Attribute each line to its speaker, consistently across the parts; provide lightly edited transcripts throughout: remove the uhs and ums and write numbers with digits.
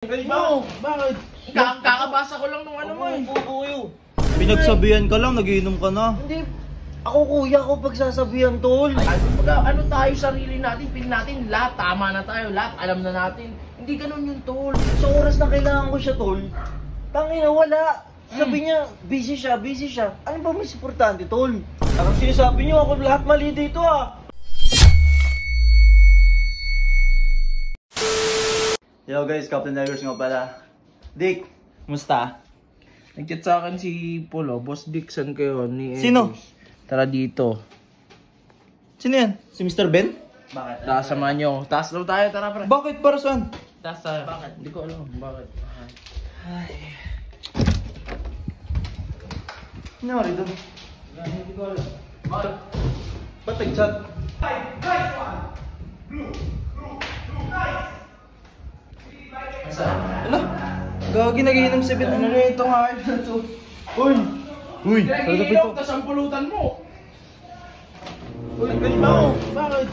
Speaker 1: Bakit? Kakabasa ko lang nung ano mo eh.
Speaker 2: Pinagsabihan ka lang, nagiinom ka na.
Speaker 3: Hindi. Ako kuya ko pagsasabihan, tol.
Speaker 1: Ay, ano tayo, sarili natin, pil natin, lahat, tama na tayo, lahat, alam na natin. Hindi ganun yung tol.
Speaker 3: Sa oras na kailangan ko siya, tol, tangina, wala. Sabi niya, busy siya. Ano ba mas importante, tol? Parang sinasabi niyo ako lahat mali dito, ah.
Speaker 2: Hello guys, Captain Divers nga pala. Dick, musta?
Speaker 1: Nag-chat sa akin si Polo, Boss Dixon kayo ni
Speaker 2: Sino?
Speaker 1: Edus. Tara dito.
Speaker 2: Sino yan? Si Mr. Ben?
Speaker 1: Bakit? Taas samahan niyo. Taas daw tayo, tara pre.
Speaker 2: Bakit? Para saan?
Speaker 1: Taas tayo. Bakit? Hindi ko alam. Bakit?
Speaker 2: Ay. Nangyari doon?
Speaker 1: Hindi ko alam.
Speaker 2: Bakit? Ba't nag-chat? Ano? Gagi, nagiinom si Ben.
Speaker 1: Ano na itong hype na to?
Speaker 2: Uy! Uy!
Speaker 1: Nag-iiyak, tas ang pulutan mo.
Speaker 3: Uy, ganito.
Speaker 1: Bakit?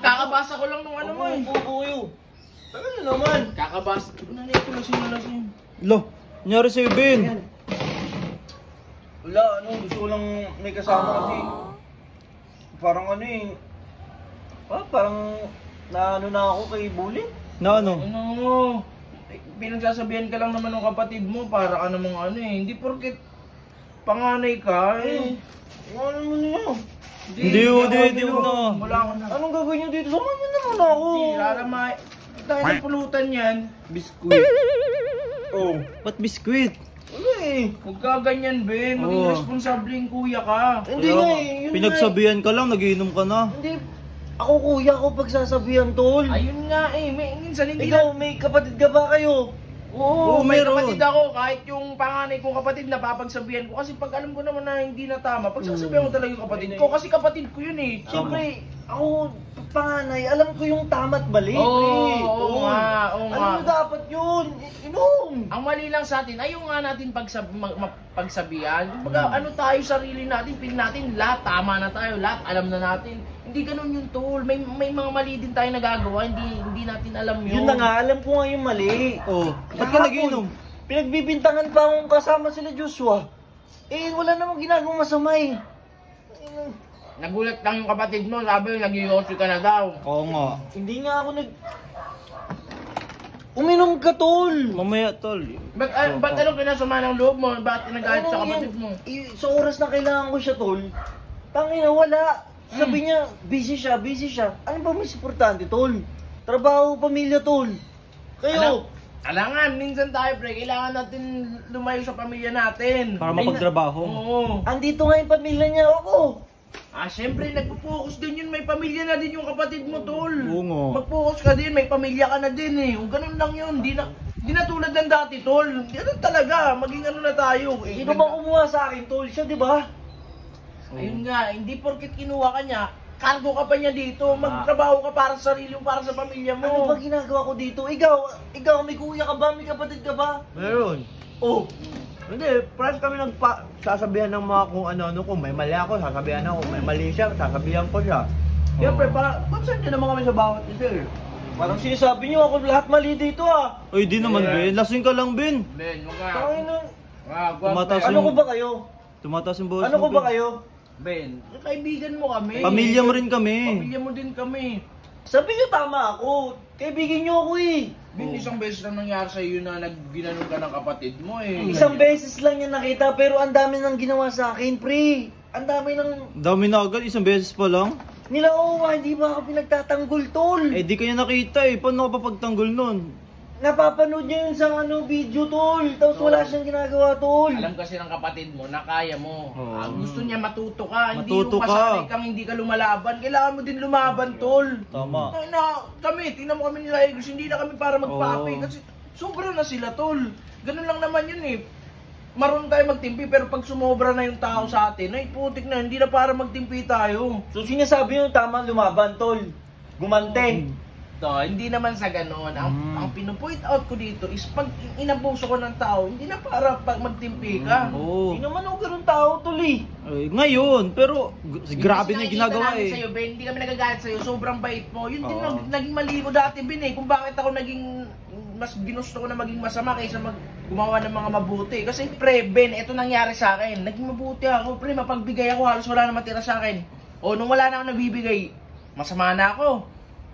Speaker 1: Kakabasa ko lang nung ano mo eh.
Speaker 3: Bubuyo. Ano naman?
Speaker 1: Kakabasa. Ano na ito, lasing.
Speaker 2: Lo, nangyari sa'yo, Ben.
Speaker 3: Wala, gusto ko lang may kasama kasi parang ano eh. Parang naano na ako kay Bullet.
Speaker 2: Na ano?
Speaker 1: Ano? Pinagsasabihan ka lang naman ng kapatid mo para ka namang ano eh. Hindi porket panganay ka eh.
Speaker 3: Ano naman niyo?
Speaker 2: Hindi mo na.
Speaker 1: Wala ka na.
Speaker 3: Anong gagawin niyo dito? Samahan niyo naman ako.
Speaker 1: Hindi, lalamay. Dahil ng pulutan yan. Biskuit.
Speaker 3: Oh.
Speaker 2: Ba't biskwit?
Speaker 3: Wala eh.
Speaker 1: Huwag ka ganyan, Ben. Maging
Speaker 2: Oo.
Speaker 1: responsableng kuya ka.
Speaker 3: Hindi nga eh. Yun
Speaker 2: Pinagsabihan ka lang, nagiinom ka na.
Speaker 3: nga eh. Hindi. Ako kuya ko pagsasabihan, tol.
Speaker 1: Ayun nga eh. Minsan hindi
Speaker 3: Ikaw, may kapatid ka ba kayo?
Speaker 1: Oo, may
Speaker 2: meron.
Speaker 1: kapatid ako. Kahit yung panganay kong kapatid, napapagsabihan ko. Kasi pag alam ko naman na hindi na tama, pagsasabihan ko talaga yung kapatid ko. Kasi kapatid ko yun eh.
Speaker 3: Siyempre, ako, panganay, alam ko yung tama't mali.
Speaker 1: Oo,
Speaker 3: pre.
Speaker 1: oo
Speaker 3: Tol.
Speaker 1: nga, oo
Speaker 3: Alam
Speaker 1: nga.
Speaker 3: mo dapat yun. Inom.
Speaker 1: Ang mali lang sa atin, ayaw nga natin pagsabihan. Kumbaga, ano tayo, sarili natin, pil natin, lahat, tama na tayo, lahat, alam na natin. Hindi ganun yung tol. May mga mali din tayo nagagawa, hindi natin alam yun.
Speaker 3: Yun na nga, alam ko nga yung mali.
Speaker 2: Oh, ba't ka nagiinom?
Speaker 3: Pinagbibintangan pa akong kasama sila Joshua. Eh, wala namang ginagawang masama eh.
Speaker 1: Nagulat lang yung kapatid mo, sabi nag-iossi ka na daw.
Speaker 2: Oo nga.
Speaker 3: Hindi nga ako Uminom ka, tol!
Speaker 2: Mamaya, tol.
Speaker 1: Ba't anong pinasama ng loob mo? Ba't nagalit sa kapatid mo?
Speaker 3: Sa oras na kailangan ko siya, tol, tangina, wala. Sabi niya, busy siya. Ano ba mas importante, tol? Trabaho, pamilya, tol. Kayo.
Speaker 1: Alangan, minsan tayo pre, kailangan natin lumayo sa pamilya natin.
Speaker 2: Para mapagtrabaho.
Speaker 1: Oo.
Speaker 3: Andito nga yung pamilya niya, ako.
Speaker 1: Syempre, nagpo-focus din yun. May pamilya na din yung kapatid mo, tol.
Speaker 2: Oo nga.
Speaker 1: Mag-focus ka din, may pamilya ka na din eh. Kung ganun lang yun, di na tulad ng dati, tol. Ganun talaga, maging ano na tayo.
Speaker 3: Sino bang kumuha sa akin, tol? Siya, di ba?
Speaker 1: Ayun nga, hindi porket kinuha ka niya, cargo ka pa niya dito. Magtrabaho ka para sa sarili mo, para sa pamilya mo.
Speaker 3: Ano ba ginagawa ko dito? Ikaw, may kuya ka ba? May kapatid ka ba?
Speaker 4: Meron.
Speaker 3: Oh,
Speaker 4: Hindi, parang kami sasabihan ng mga kung ano-ano. Kung may mali ako, sasabihan ako. Kung may mali siya, sasabihan ko siya. Siyempre, parang consent din naman kami sa bawat isa eh.
Speaker 3: parang sinasabi niyo ako lahat mali dito, ah.
Speaker 2: Ay, di naman, Ben. Lasing ka lang, Ben.
Speaker 1: Ben, huwag ka.
Speaker 3: Tangina.
Speaker 2: Tumataas
Speaker 3: Ano ko ba kayo?
Speaker 2: Tumataas yung boses
Speaker 3: Ano ko
Speaker 2: mo,
Speaker 3: ba
Speaker 2: Ben.
Speaker 3: kayo?
Speaker 1: Ben, kaibigan mo kami.
Speaker 2: Pamilya mo rin kami.
Speaker 1: Pamilya mo din kami.
Speaker 3: Sabi niyo tama ako. Kaibigan niyo ako eh.
Speaker 1: Ben, isang beses lang nangyari sa iyo na nagginanong ka ng kapatid mo eh.
Speaker 3: Isang beses lang niya nakita pero ang dami nang ginawa sa akin, pre. Ang dami nang
Speaker 2: Dami na agad, isang beses pa lang.
Speaker 3: nilauwa, hindi ba ako pinagtatanggol, tol?
Speaker 2: Eh, di kanya nakita eh. Paano ka papagtanggol nun?
Speaker 3: Napapanood niya yun sa video, tol. Tapos wala siyang ginagawa, tol.
Speaker 1: Alam kasi ng kapatid mo na kaya mo.
Speaker 2: Oo.
Speaker 1: Gusto niya matuto ka.
Speaker 2: Matuto
Speaker 1: hindi yung
Speaker 2: ka.
Speaker 1: masanay kang hindi ka lumalaban. Kailangan mo din lumaban, tol.
Speaker 2: Tama.
Speaker 1: Kami, tingnan mo kami nila Eagles. Hindi na kami para magpapi.
Speaker 2: Oo.
Speaker 1: Kasi sobra na sila, tol. Ganun lang naman yun eh. Marunong tayo magtimpi pero pag sumobra na yung tao sa atin, ay putik na, hindi na para magtimpi tayo.
Speaker 3: So sinasabi niyo tama lumaban, tol. Gumante.
Speaker 1: Hindi naman sa ganon. Ang pinupoint out ko dito is pag inabuso ko ng tao, hindi na para pag magtimpi ka.
Speaker 2: Oo.
Speaker 3: Hindi naman ako ganun tao, tol eh.
Speaker 2: Ay, ngayon, pero grabe na yung ginagawa
Speaker 1: namin
Speaker 2: eh.
Speaker 1: Sa'yo, Ben, hindi kami nagagalit sa'yo. Sobrang bait mo. Yun din
Speaker 2: Oo.
Speaker 1: naging mali ko dati, Ben eh. Kung bakit ako naging mas ginusto ko na maging masama kaysa gumawa ng mga mabuti. Kasi pre, Ben, ito nangyari sa akin. Naging mabuti ako, pre, mapagbigay ako, halos wala na matira sa akin. O, nung wala na ako nabibigay, masama na ako.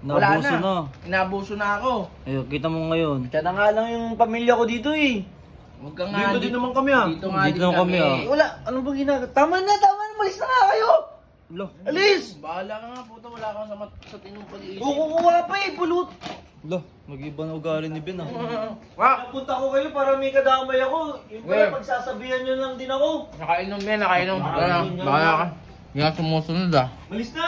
Speaker 1: Wala
Speaker 3: Naabuso na.
Speaker 1: Inabuso na ako.
Speaker 3: Ayun, kita mo ngayon. Kaya na nga lang yung pamilya ko dito eh.
Speaker 1: Huwag ka nga.
Speaker 4: Dito din naman kami ah.
Speaker 1: Dito nga
Speaker 3: Dito
Speaker 1: din
Speaker 3: na kami, ah. Wala, ano ba ginagawa? Tama na, malis na nga kayo!
Speaker 2: Lo.
Speaker 3: Alis!
Speaker 1: Bahala ka nga, puta, wala kang sa tinong pag-iisip.
Speaker 3: Kukuha pa eh, pulot!
Speaker 2: Lo, mag-iba na ugali ni Ben ah.
Speaker 3: Napunta ko kayo para may kadamay ako. Yung pala
Speaker 1: Well.
Speaker 3: pagsasabihan nyo lang din ako.
Speaker 1: Nakainom yan, nakainom. Bahala ka. Hindi ka sumusunod ah.
Speaker 3: Malis na!